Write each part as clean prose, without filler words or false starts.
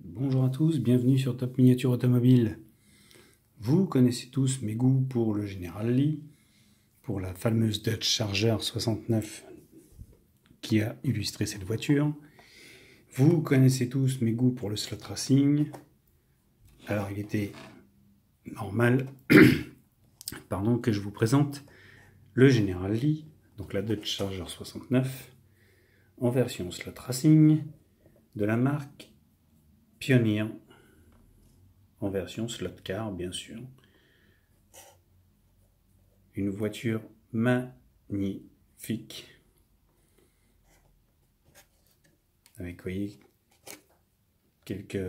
Bonjour à tous, bienvenue sur Top Miniature Automobile. Vous connaissez tous mes goûts pour le General Lee, pour la fameuse Dodge Charger 69 qui a illustré cette voiture. Vous connaissez tous mes goûts pour le slot racing. Alors il était normal pardon, que je vous présente le General Lee, donc la Dodge Charger 69, en version slot racing de la marque Pioneer, en version slot car bien sûr. Une voiture magnifique. Avec, vous voyez, quelques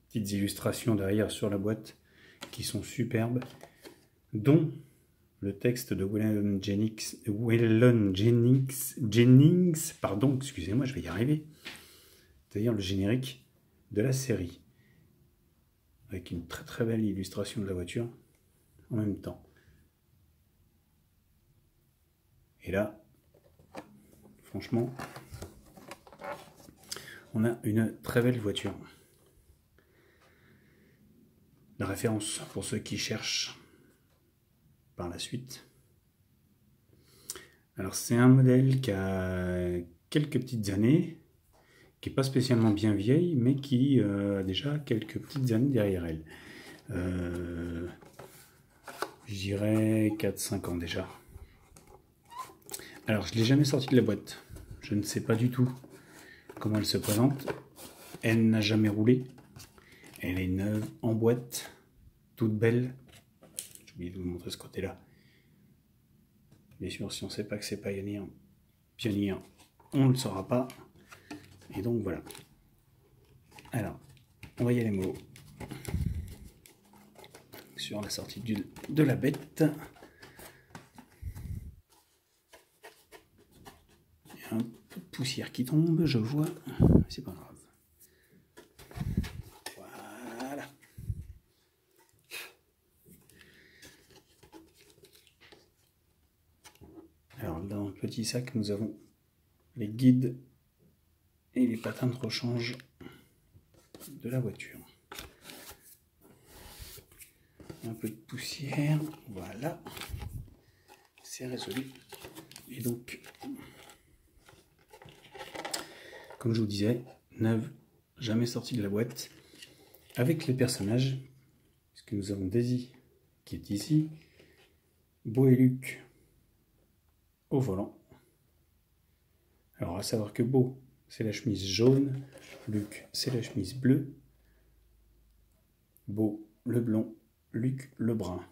petites illustrations derrière sur la boîte qui sont superbes, dont le texte de Waylon Jennings, pardon, excusez-moi, je vais y arriver, c'est-à-dire le générique de la série, avec une très très belle illustration de la voiture en même temps. Et là, franchement, on a une très belle voiture. La référence pour ceux qui cherchent par la suite. Alors c'est un modèle qui a quelques petites années, qui n'est pas spécialement bien vieille, mais qui a déjà quelques petites années derrière elle. Je dirais 4-5 ans déjà. Alors je ne l'ai jamais sortie de la boîte. Je ne sais pas du tout comment elle se présente. Elle n'a jamais roulé. Elle est neuve en boîte, toute belle. J'ai oublié de vous montrer ce côté-là. Bien sûr, si on ne sait pas que c'est Pioneer, on ne le saura pas. Et donc voilà. Alors, on va y aller mollo sur la sortie de la bête. Il y a un peu de poussière qui tombe, je vois. C'est pas grave. Voilà. Alors, dans le petit sac, nous avons les guides et les patins de rechange de la voiture. Un peu de poussière, voilà, c'est résolu. Et donc, comme je vous disais, neuve, jamais sortie de la boîte, avec les personnages, puisque nous avons Daisy qui est ici, Bo et Luc au volant. Alors à savoir que Bo, c'est la chemise jaune, Luc, c'est la chemise bleue, Bo, le blond, Luc, le brun.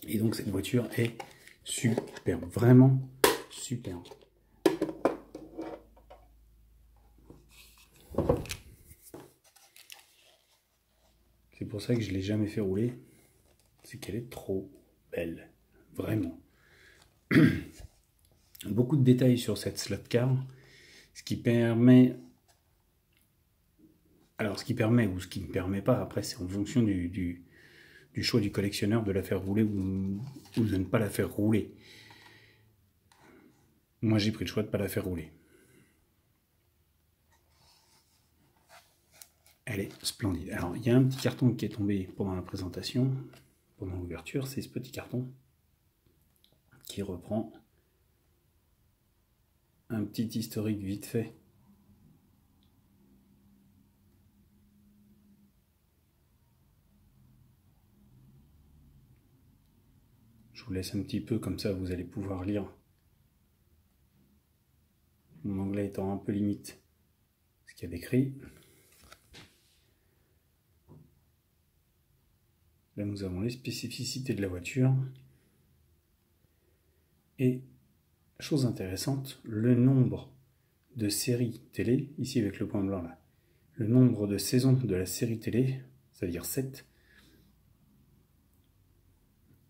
Et donc cette voiture est superbe, vraiment superbe. C'est pour ça que je ne l'ai jamais fait rouler, c'est qu'elle est trop belle, vraiment. Beaucoup de détails sur cette slot car, ce qui permet... Alors ce qui permet ou ce qui ne permet pas, après c'est en fonction du choix du collectionneur de la faire rouler ou de ne pas la faire rouler. Moi j'ai pris le choix de ne pas la faire rouler. Elle est splendide. Alors il y a un petit carton qui est tombé pendant la présentation, pendant l'ouverture, c'est ce petit carton qui reprend un petit historique vite fait. Je vous laisse un petit peu, comme ça vous allez pouvoir lire. Mon anglais étant un peu limite, ce qu'il y a décrit. Là nous avons les spécificités de la voiture. Et, chose intéressante, le nombre de séries télé, ici avec le point blanc là, le nombre de saisons de la série télé, c'est-à-dire 7,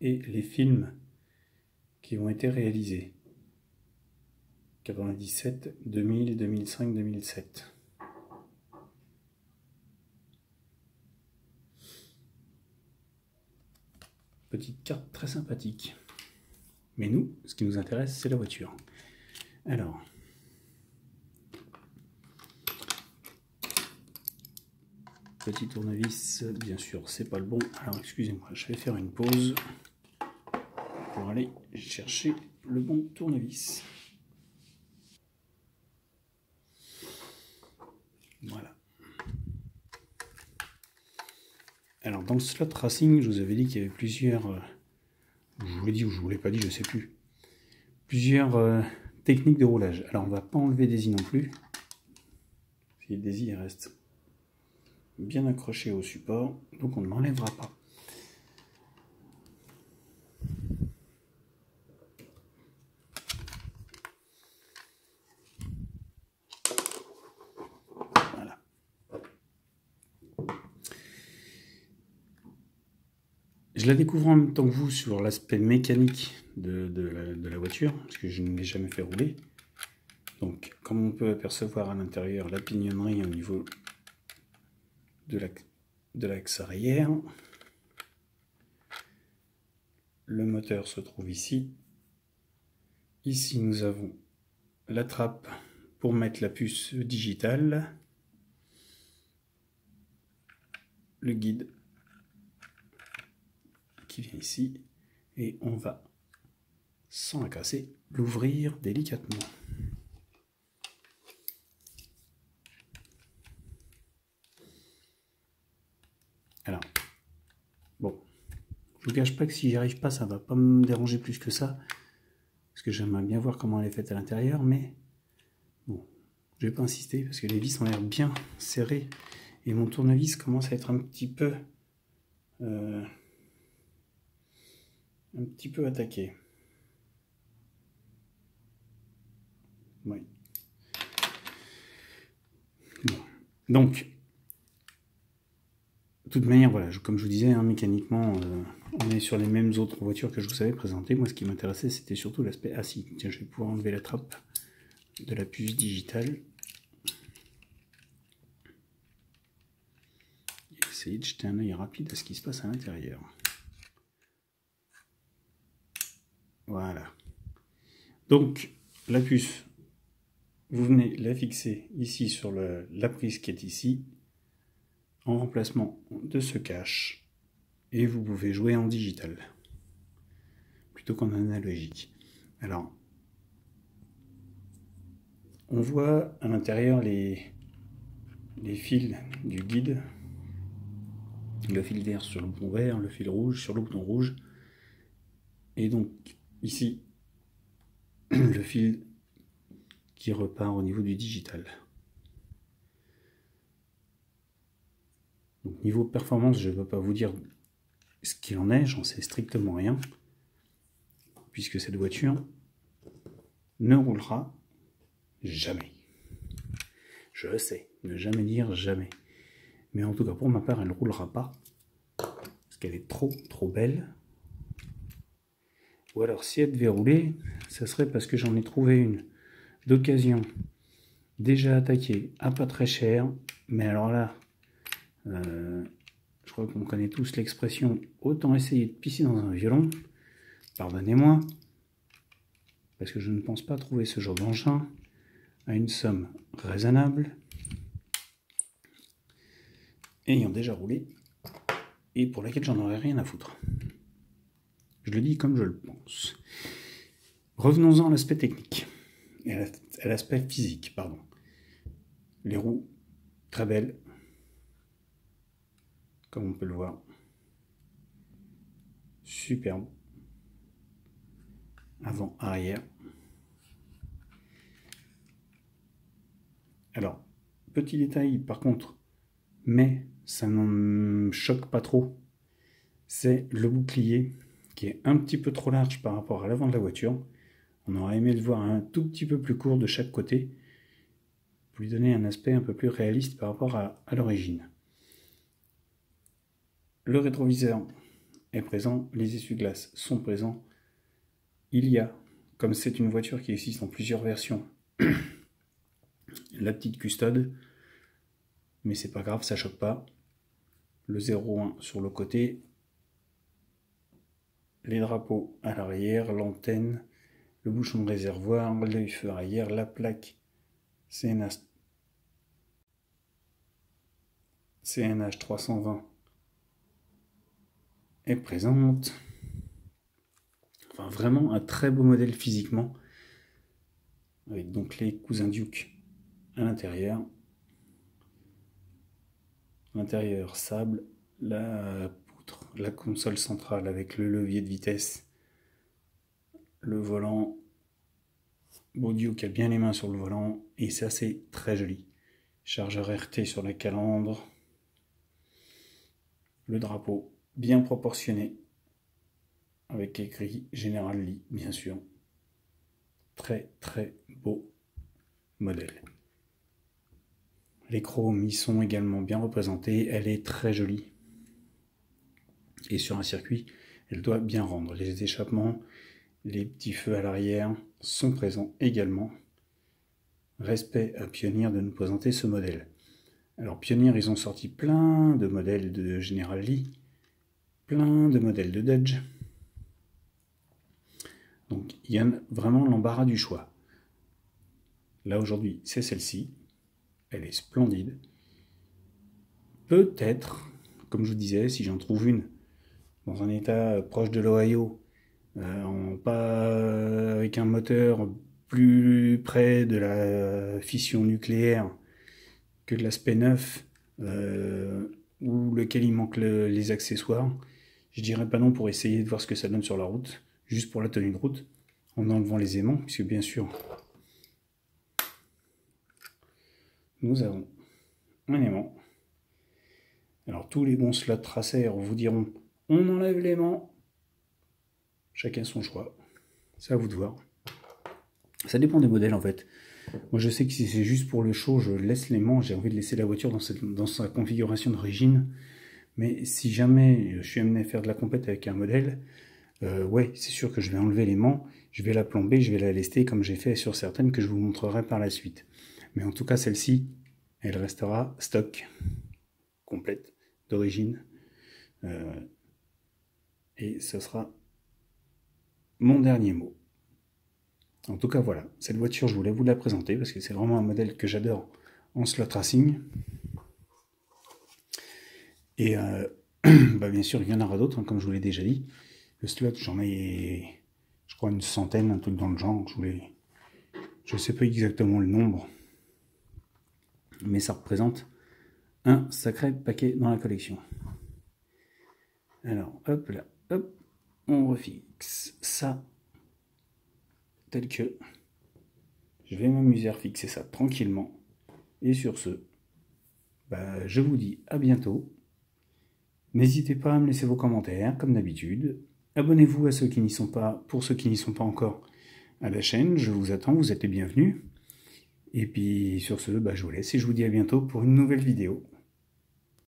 et les films qui ont été réalisés. 97, 2000, 2005, 2007. Petite carte très sympathique. Mais nous, ce qui nous intéresse, c'est la voiture. Alors, petit tournevis, bien sûr, c'est pas le bon. Alors excusez-moi, je vais faire une pause pour aller chercher le bon tournevis. Voilà. Alors dans le slot racing, je vous avais dit qu'il y avait plusieurs, je vous l'ai dit ou je vous l'ai pas dit, je sais plus, plusieurs techniques de roulage. Alors on va pas enlever des i non plus. Si des i restent bien accrochés au support, donc on ne l'enlèvera pas. Voilà. Je la découvre en même temps que vous sur l'aspect mécanique de la voiture, parce que je ne l'ai jamais fait rouler. Donc, comme on peut apercevoir à l'intérieur la pignonnerie au niveau de l'axe arrière, le moteur se trouve ici. Ici, nous avons la trappe pour mettre la puce digitale, le guide qui vient ici, et on va, sans la casser, l'ouvrir délicatement. Alors, bon, je vous cache pas que si j'y arrive pas, ça va pas me déranger plus que ça, parce que j'aimerais bien voir comment elle est faite à l'intérieur, mais bon, je vais pas insister, parce que les vis ont l'air bien serrées, et mon tournevis commence à être un petit peu attaqué. Oui. Bon. Donc, de toute manière, voilà, comme je vous disais, hein, mécaniquement, on est sur les mêmes autres voitures que je vous avais présentées. Moi, ce qui m'intéressait, c'était surtout l'aspect... Ah si, tiens, je vais pouvoir enlever la trappe de la puce digitale. Et essayer de jeter un œil rapide à ce qui se passe à l'intérieur. Voilà. Donc, la puce, vous venez la fixer ici sur la prise qui est ici, en remplacement de ce cache, et vous pouvez jouer en digital, plutôt qu'en analogique. Alors, on voit à l'intérieur les fils du guide, le fil vert sur le bouton vert, le fil rouge sur le bouton rouge, et donc ici, le fil qui repart au niveau du digital. Donc niveau performance, je ne peux pas vous dire ce qu'il en est, j'en sais strictement rien, puisque cette voiture ne roulera jamais. Je sais, ne jamais dire jamais. Mais en tout cas, pour ma part, elle ne roulera pas, parce qu'elle est trop belle. Ou alors, si elle devait rouler, ça serait parce que j'en ai trouvé une d'occasion, déjà attaquée, à pas très cher. Mais alors là, je crois qu'on connaît tous l'expression « autant essayer de pisser dans un violon ». Pardonnez-moi, parce que je ne pense pas trouver ce genre d'engin à une somme raisonnable, ayant déjà roulé, et pour laquelle j'en aurais rien à foutre. Je le dis comme je le pense. Revenons-en à l'aspect technique, et à l'aspect physique, pardon. Les roues, très belles, comme on peut le voir. Superbe. Avant, arrière. Alors, petit détail par contre, mais ça ne me choque pas trop, c'est le bouclier qui est un petit peu trop large par rapport à l'avant de la voiture. On aurait aimé le voir un tout petit peu plus court de chaque côté, pour lui donner un aspect un peu plus réaliste par rapport à l'origine. Le rétroviseur est présent, les essuie-glaces sont présents. Il y a, comme c'est une voiture qui existe en plusieurs versions, la petite custode, mais c'est pas grave, ça choque pas. Le 01 sur le côté, les drapeaux à l'arrière, l'antenne, le bouchon de réservoir, l'œil feu arrière, la plaque CNA CNH 320 est présente. Enfin, vraiment un très beau modèle physiquement, avec donc les cousins Duke à l'intérieur. L'intérieur sable, la poutre, la console centrale avec le levier de vitesse, le volant. Beau Duke a bien les mains sur le volant et ça c'est très joli. Chargeur RT sur la calandre. Le drapeau bien proportionné avec écrit General Lee bien sûr. Très très beau modèle. Les chromes y sont également bien représentés, elle est très jolie. Et sur un circuit, elle doit bien rendre. Les échappements, les petits feux à l'arrière sont présents également. Respect à Pioneer de nous présenter ce modèle. Alors Pioneer, ils ont sorti plein de modèles de General Lee, plein de modèles de Dodge. Donc il y a vraiment l'embarras du choix. Là aujourd'hui, c'est celle-ci. Elle est splendide. Peut-être, comme je vous disais, si j'en trouve une dans un état proche de l'Ohio, pas avec un moteur plus près de la fission nucléaire que de l'aspect neuf, ou lequel il manque les accessoires, je dirais pas non pour essayer de voir ce que ça donne sur la route, juste pour la tenue de route, en enlevant les aimants, puisque bien sûr, nous avons un aimant. Alors tous les bons slots tracers vous diront, on enlève l'aimant. Chacun son choix, c'est à vous de voir. Ça dépend des modèles en fait. Moi je sais que si c'est juste pour le show, je laisse l'aimant, j'ai envie de laisser la voiture dans sa configuration d'origine. Mais si jamais je suis amené à faire de la compète avec un modèle, ouais, c'est sûr que je vais enlever l'aimant, je vais la plomber, je vais la lester comme j'ai fait sur certaines que je vous montrerai par la suite. Mais en tout cas, celle-ci, elle restera stock, complète, d'origine. Et ce sera mon dernier mot. En tout cas, voilà, cette voiture, je voulais vous la présenter parce que c'est vraiment un modèle que j'adore en slot racing. Et bah bien sûr, il y en aura d'autres, hein, comme je vous l'ai déjà dit. Le slot, j'en ai, je crois, une centaine, un truc dans le genre. Je ne sais pas exactement le nombre, mais ça représente un sacré paquet dans la collection. Alors, hop là, hop, on refixe ça, tel que je vais m'amuser à refixer ça tranquillement. Et sur ce, bah, je vous dis à bientôt. N'hésitez pas à me laisser vos commentaires, comme d'habitude. Abonnez-vous à ceux qui n'y sont pas, pour ceux qui n'y sont pas encore à la chaîne. Je vous attends, vous êtes les bienvenus. Et puis sur ce, bah, je vous laisse et je vous dis à bientôt pour une nouvelle vidéo.